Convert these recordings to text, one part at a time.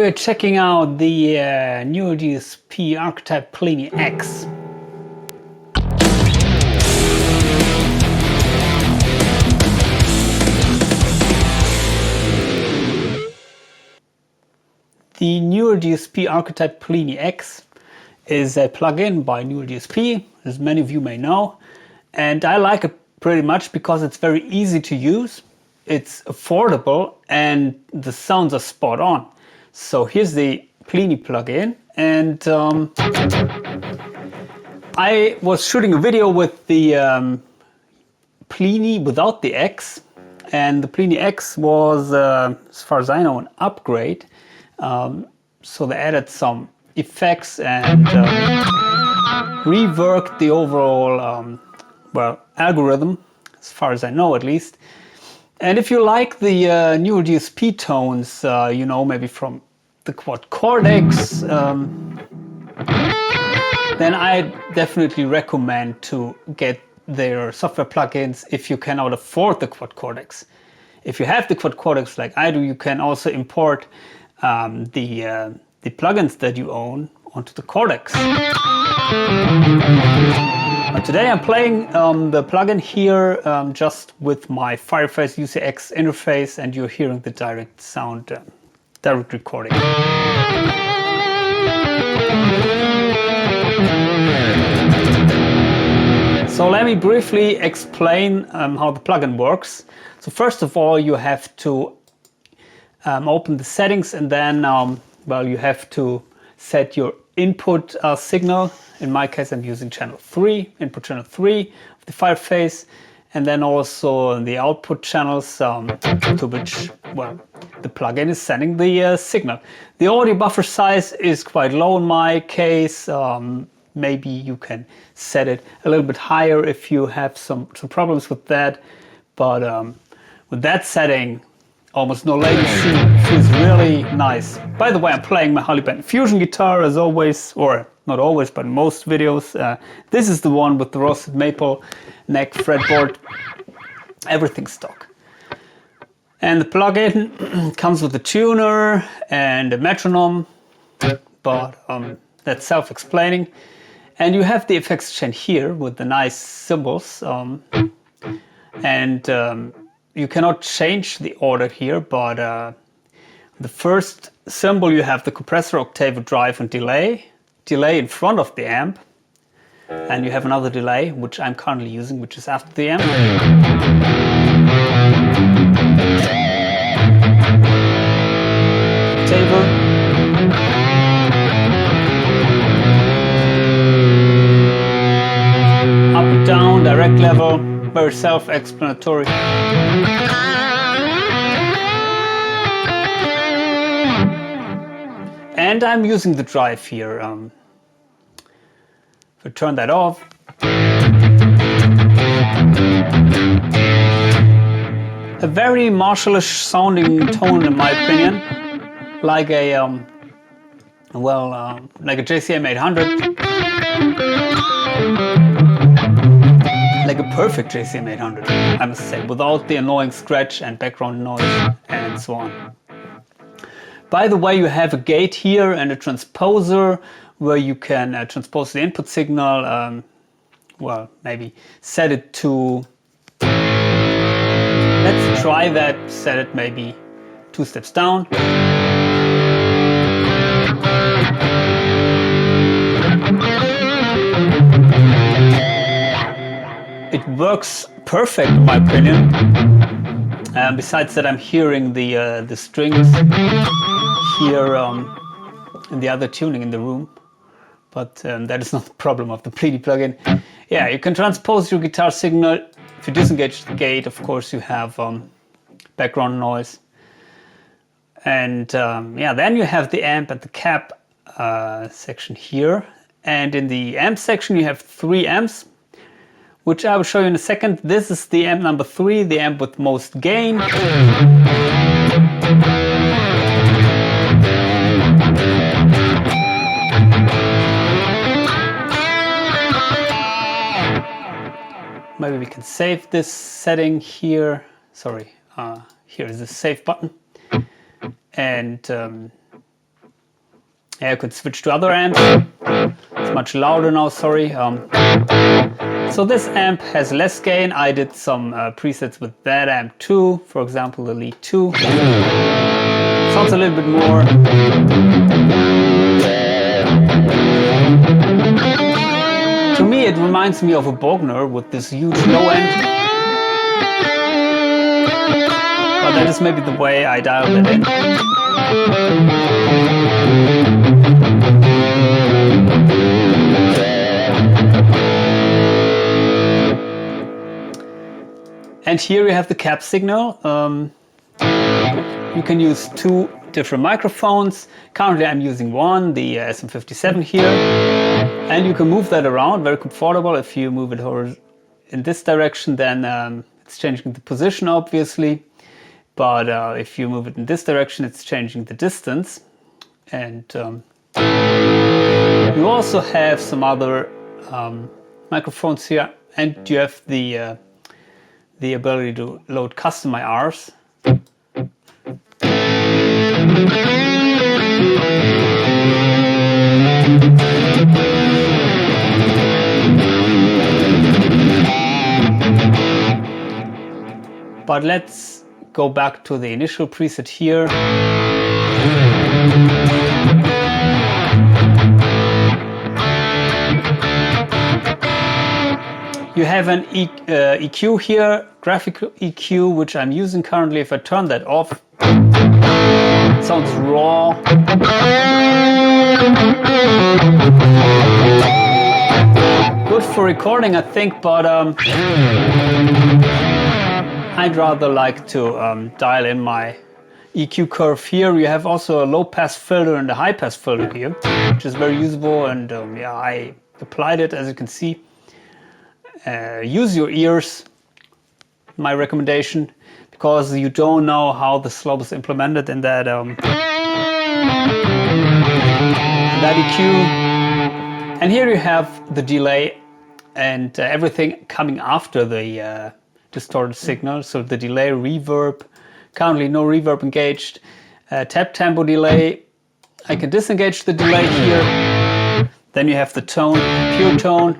we're checking out the Mooer DSP Archetype Plini X. The Mooer DSP Archetype Plini X is a plugin by Mooer DSP, as many of you may know, and I like it pretty much because it's very easy to use, it's affordable, and the sounds are spot on. So here's the Plini plugin, and I was shooting a video with the Plini without the X, and the Plini X was, as far as I know, an upgrade. So they added some effects and reworked the overall algorithm, as far as I know at least. And if you like the Mooer DSP tones, you know, maybe from the quad Cortex, then I definitely recommend to get their software plugins if you cannot afford the quad Cortex. If you have the quad Cortex like I do, you can also import the plugins that you own onto the Cortex. Today I'm playing the plugin here just with my Fireface UCX interface, and you're hearing the direct sound, direct recording. So let me briefly explain how the plugin works. So first of all, you have to open the settings, and then you have to set your input signal. In my case, I'm using channel 3, input channel 3 of the Fireface, and then also the output channels to which, the plugin is sending the signal. The audio buffer size is quite low in my case. Maybe you can set it a little bit higher if you have some problems with that, but with that setting, almost no latency, feels really nice. By the way, I'm playing my Harley Benton Fusion guitar as always, or not always, but in most videos. This is the one with the roasted maple neck fretboard, everything stock. And the plugin comes with a tuner and a metronome, but that's self-explaining. And you have the effects chain here with the nice cymbals, and you cannot change the order here, but the first cymbal you have the compressor, octave, drive, and delay in front of the amp, and you have another delay which I'm currently using, which is after the amp. Octave, up and down, direct level, very self-explanatory. And I'm using the drive here. If I turn that off, a very Marshallish sounding tone in my opinion, like a like a JCM800, like a perfect JCM800, I must say, without the annoying scratch and background noise and so on. By the way, you have a gate here and a transposer where you can transpose the input signal, maybe set it to, let's try that, set it maybe 2 steps down. It works perfect in my opinion. Besides that, I'm hearing the strings here in the other tuning in the room, but that is not the problem of the Plini plugin. Yeah, you can transpose your guitar signal. If you disengage the gate, of course, you have background noise. And then you have the amp and the cap section here. And in the amp section, you have 3 amps, which I will show you in a second. This is the amp number 3, the amp with most gain. Maybe we can save this setting here. Sorry, here is the save button. And Yeah, you could switch to other amps. It's much louder now, sorry. So this amp has less gain. I did some presets with that amp too. For example, the Lead 2. Sounds a little bit more. To me, it reminds me of a Bogner with this huge low end. But that is maybe the way I dialed it in. And here you have the cap signal. You can use two different microphones. Currently I'm using one, the SM57 here. And you can move that around, very comfortable. If you move it in this direction, then it's changing the position, obviously. But if you move it in this direction, it's changing the distance. And you also have some other microphones here, and you have the ability to load custom IRs. But let's go back to the initial preset here. You have an EQ here, graphical EQ, which I'm using currently. If I turn that off, it sounds raw. Good for recording, I think, but I'd rather like to dial in my EQ curve here. You have also a low pass filter and a high pass filter here, which is very usable, and yeah, I applied it, as you can see. Use your ears, my recommendation, because you don't know how the slope is implemented in that EQ. And here you have the delay and everything coming after the distorted signal. So the delay, reverb, currently no reverb engaged. Tap tempo delay, I can disengage the delay here. Then you have the tone, pure tone.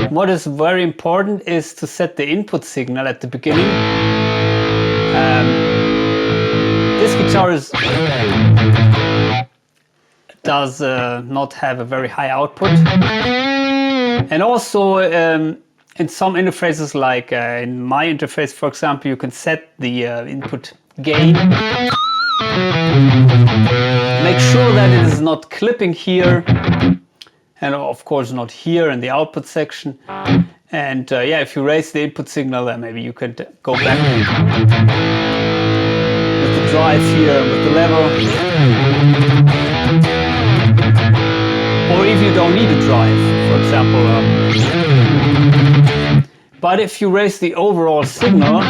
What is very important is to set the input signal at the beginning. This guitar does not have a very high output, and also in some interfaces, like in my interface, for example, you can set the input gain. Make sure that it is not clipping here, and of course not here in the output section. And yeah, if you raise the input signal, then maybe you could go back with the drive here, with the level. Or if you don't need a drive, for example. But if you raise the overall signal,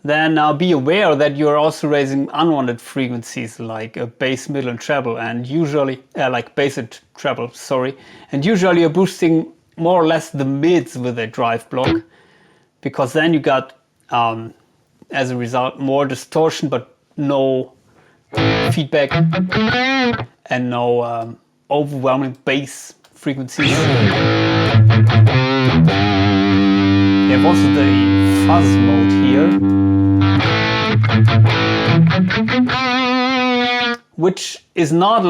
then be aware that you're also raising unwanted frequencies like bass, middle, and treble, and usually like bass and treble, sorry. And usually you're boosting more or less the mids with a drive block, because then you got, as a result, more distortion, but no feedback and no overwhelming bass frequencies. You have also the fuzz mode here, which is not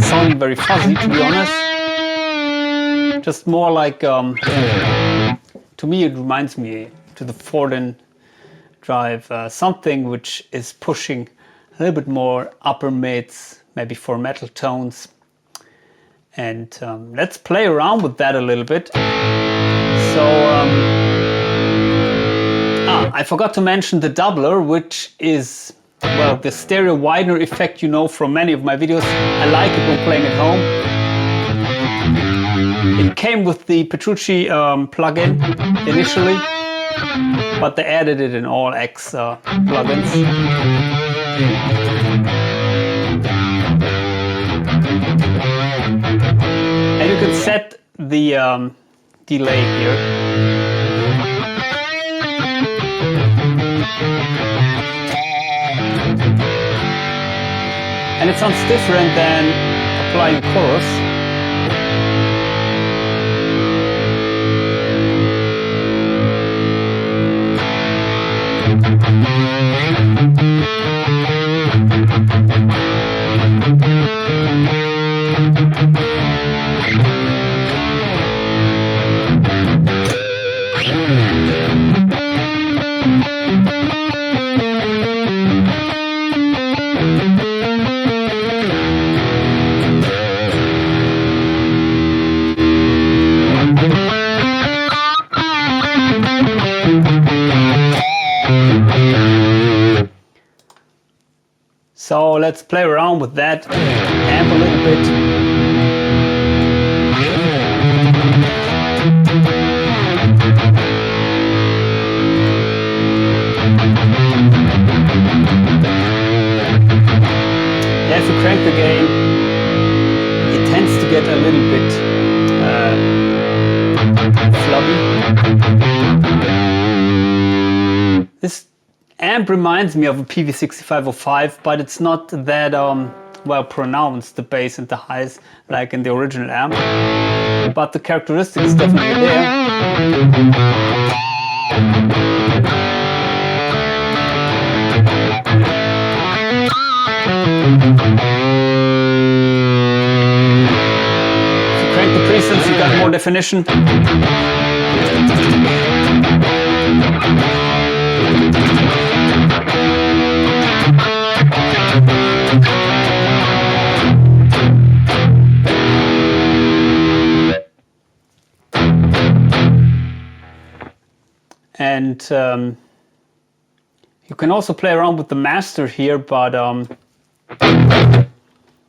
sounding very fuzzy, to be honest. Just more like, to me it reminds me to the 4-in drive, something which is pushing a little bit more upper mids, maybe for metal tones. And let's play around with that a little bit. So, I forgot to mention the doubler, which is, well, the stereo widener effect you know from many of my videos. I like it when playing at home. It came with the Petrucci plugin initially, but they added it in all X plugins. And you can set the delay here. And it sounds different than applying chorus. So let's play around with that amp a little bit. Yeah, if you crank the gain, it tends to get a little bit floppy. This amp reminds me of a PV6505, but it's not that well pronounced, the bass and the highs, like in the original amp. But the characteristic is definitely there. If you crank the presets, you got more definition. And you can also play around with the master here, but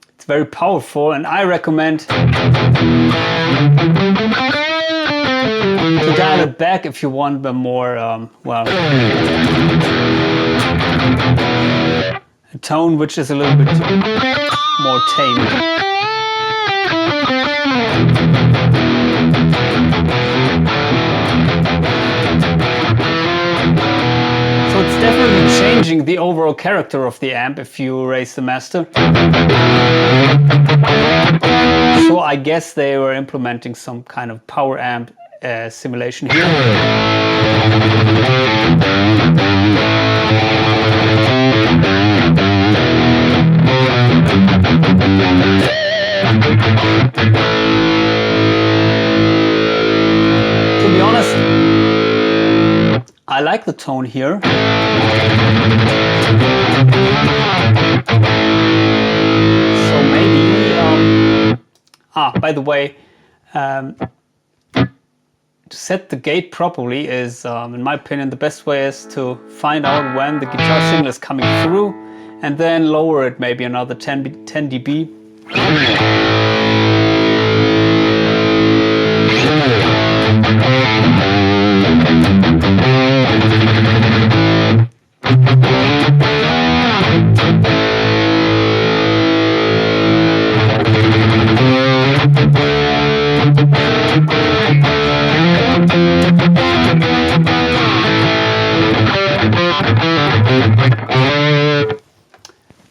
it's very powerful, and I recommend to dial it back if you want a more, well, a tone which is a little bit more tame. It's definitely changing the overall character of the amp if you raise the master. So I guess they were implementing some kind of power amp simulation here. To be honest, I like the tone here. So maybe, by the way, to set the gate properly is, in my opinion, the best way is to find out when the guitar signal is coming through and then lower it maybe another 10 dB.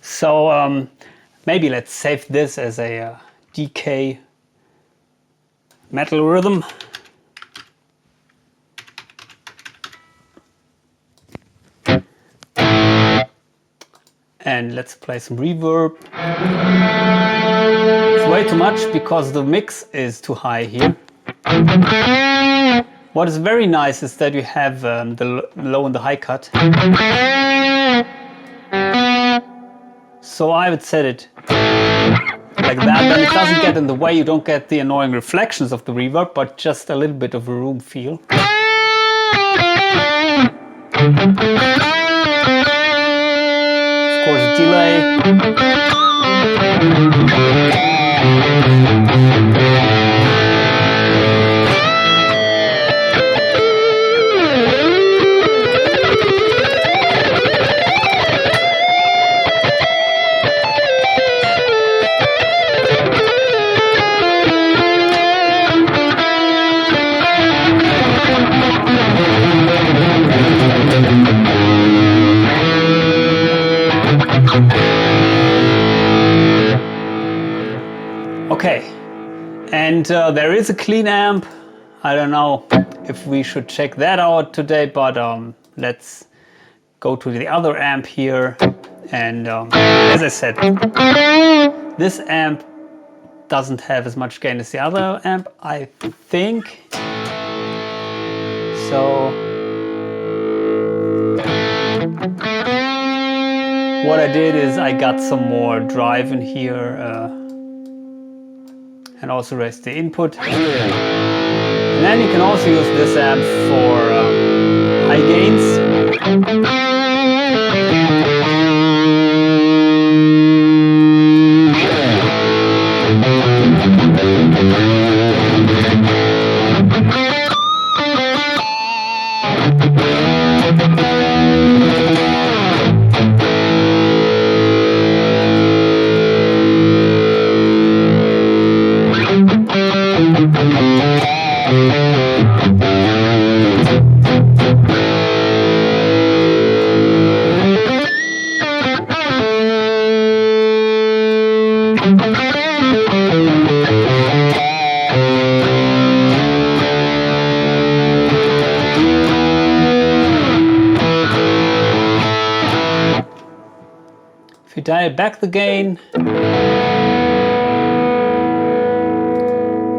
So maybe let's save this as a DK metal rhythm. And let's play some reverb. It's way too much because the mix is too high here. What is very nice is that you have the low and the high cut. So I would set it like that, then it doesn't get in the way, you don't get the annoying reflections of the reverb, but just a little bit of a room feel. Of course, delay. And there is a clean amp. I don't know if we should check that out today, but let's go to the other amp here. And as I said, this amp doesn't have as much gain as the other amp, I think. So what I did is I got some more drive in here and also raised the input. And then you can also use this amp for high gains. If you dial back the gain,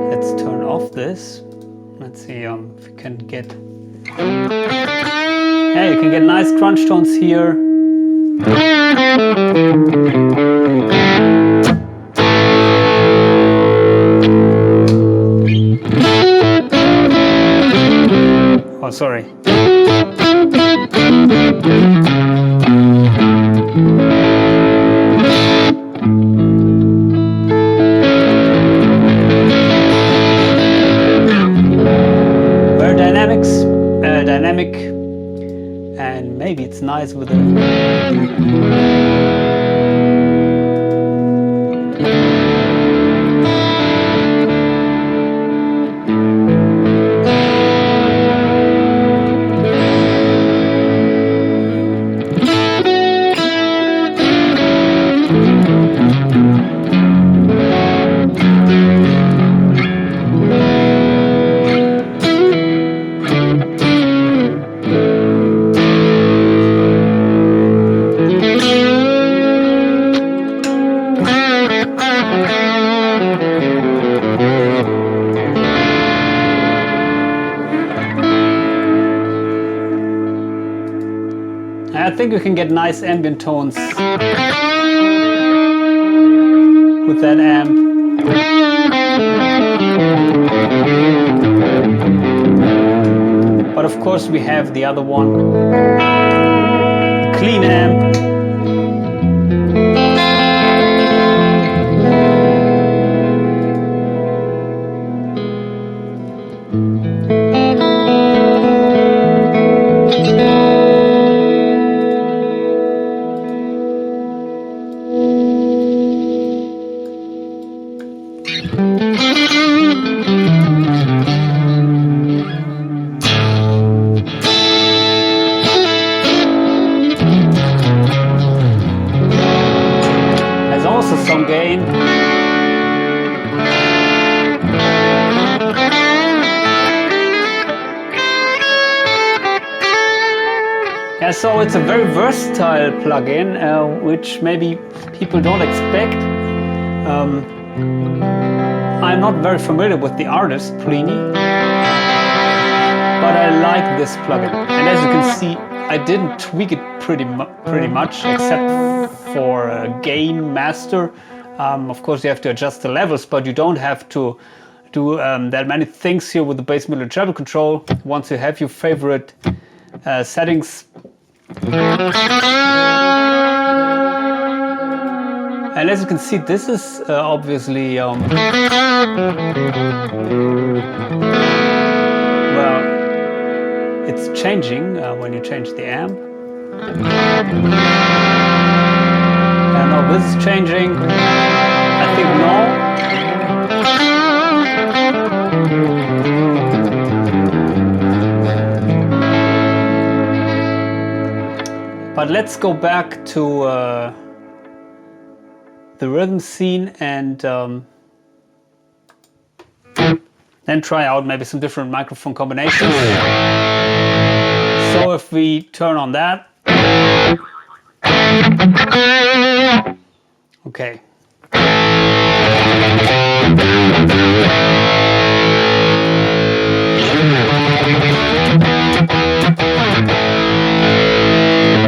let's turn off this. Let's see if you can get. Yeah, you can get nice crunch tones here. Oh, sorry. Dynamic, and maybe it's nice with a I think we can get nice ambient tones with that amp. But of course we have the other one, clean amp. Some gain. Yeah, so it's a very versatile plugin, which maybe people don't expect. I'm not very familiar with the artist Plini, but I like this plugin. And as you can see, I didn't tweak it pretty much, except for gain master. Of course, you have to adjust the levels, but you don't have to do that many things here with the bass, middle, and treble control. Once you have your favorite settings. And as you can see, this is obviously well, it's changing when you change the amp. And now this is changing. I think no. But let's go back to the rhythm scene and Then try out maybe some different microphone combinations. So if we turn on that, okay.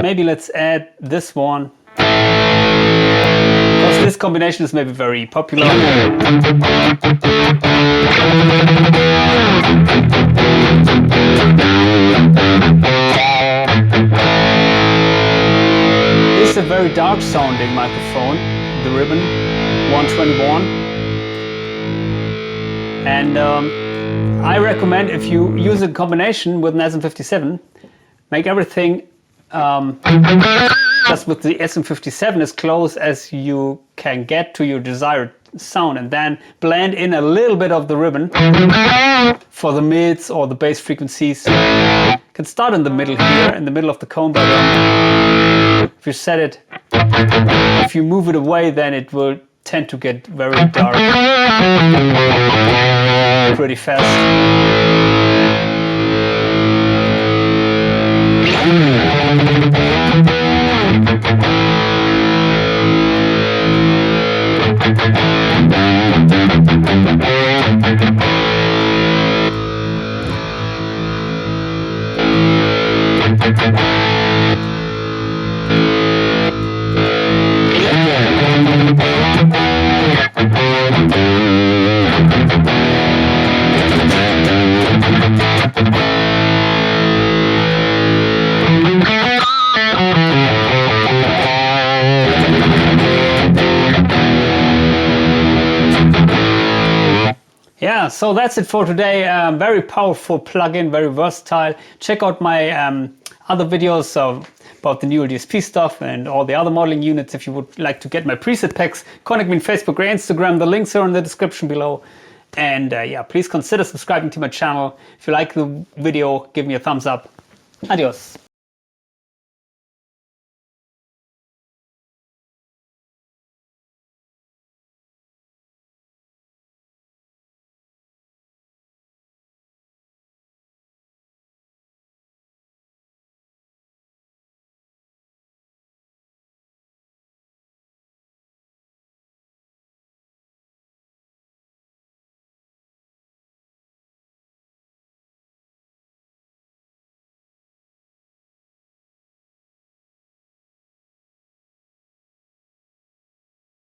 Maybe let's add this one, because this combination is maybe very popular. This is a very dark sounding microphone, the Ribbon 121. And I recommend, if you use a combination with an SM57, make everything just with the SM57 as close as you can get to your desired sound, and then blend in a little bit of the Ribbon for the mids or the bass frequencies. You can start in the middle here, in the middle of the cone, but if you set it, if you move it away, then it will tend to get very dark pretty fast. Yeah, so that's it for today. Very powerful plugin, very versatile. Check out my other videos about the new DSP stuff and all the other modeling units. If you would like to get my preset packs, contact me on Facebook or Instagram. The links are in the description below. And yeah, please consider subscribing to my channel. If you like the video, give me a thumbs up. Adios.